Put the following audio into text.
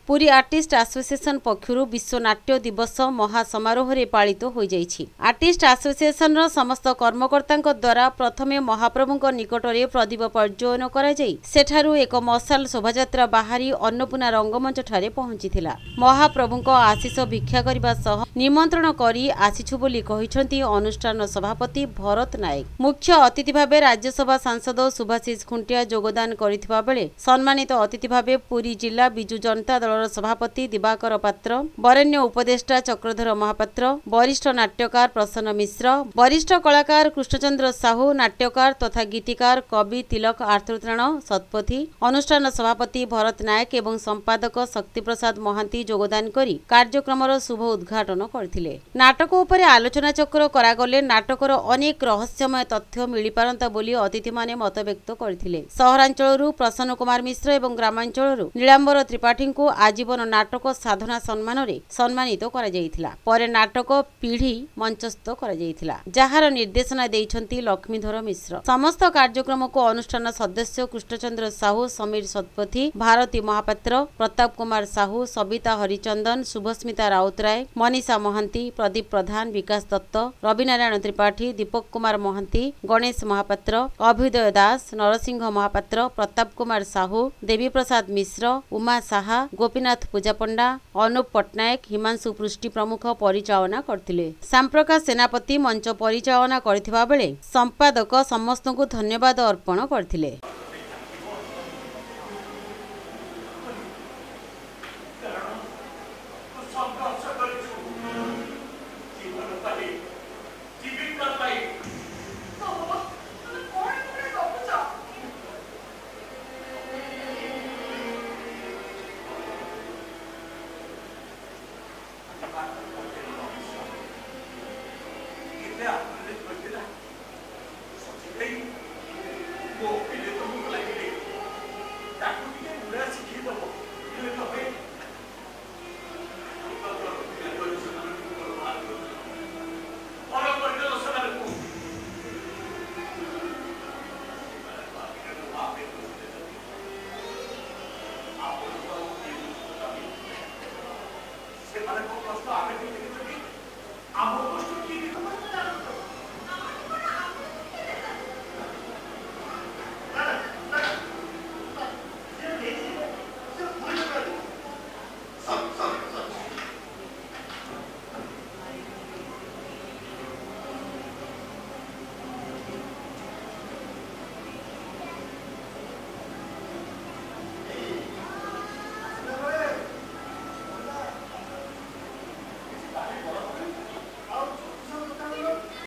Puri artist association पक्षरु विश्व नाट्य दिवस महासमारोह रे पालित हो जाइछि। आर्टिस्ट एसोसिएशन रो समस्त कर्मकर्तांक द्वारा प्रथमे महाप्रभुंक निकट रे प्रदीप प्रज्वलन करा जाई सेठारु एक मशाल शोभायात्रा बाहरी अन्नपूर्णा रंगमंच ठारे पहुंचीथिला। महाप्रभुंक आशीष भिक्षा करिबा सह निमंत्रण करी आसीछु बोली कहिसंती अनुष्ठान सभापति भरत नायक। मुख्य अतिथि भाबे राज्यसभा सांसद सुभाषिष खुंटिया योगदान करिथिबा बेले सम्मानित अतिथि भाबे पुरी जिला बिजु जनता दल सभापति दिवाकर पात्र, वरेण्य उपदेष्टा चक्रधर महापात्र, वरिष्ठ नाट्यकार प्रसन्न मिश्र, वरिष्ठ कलाकार कृष्णचंद्र साहू, नाट्यकार तथा गीतिकार कवि तिलक आर्तत्राण सतपथी, अनुष्ठान सभापति भरत नायक एवं संपादक शक्ति प्रसाद महांती योगदान करी कार्यक्रम शुभ उद्घाटन करथिले। नाटक उपरे आलोचना चक्र करागले नाटकर अनेक रहस्यमय तथ्य मिली पारंता बोली अतिथि माने मत व्यक्त करथिले। सहरांचलरू प्रसन्न कुमार मिश्र एवं ग्रामांचलरू नीलांबर त्रिपाठी को आजीवन नाटक साधना सम्मान रे सम्मानित करा जायथिला। परे नाटक पीढ़ी मंचस्थ करा जायथिला, जहार निर्देशना देइछंती लक्ष्मीधर मिश्र। समस्त कार्यक्रम को अनुष्ठान सदस्य कृष्णचंद्र साहू, समीर सतपथी, भारती महापात्र, प्रताप कुमार साहू, सविता हरिचंदन, शुभस्मिता राउतराय, मनीषा महांती, प्रदीप प्रधान, विकास दत्त, रविनारायण त्रिपाठी, दीपक कुमार महांती, गणेश महापात्र, अभ्युदय दास, नरसिंह महापात्र, प्रताप कुमार साहू, देवी प्रसाद मिश्र, उमा साहा, गोपीनाथ पूजा पंडा, अनुप पट्टनायक, हिमांशु पृष्टि प्रमुख परिचालना करथिले। श्यामप्रकाश सेनापति मंच परिचालना करथिबा बेले संपादक समस्तଙ୍କୁ धन्यवाद अर्पण करथिले।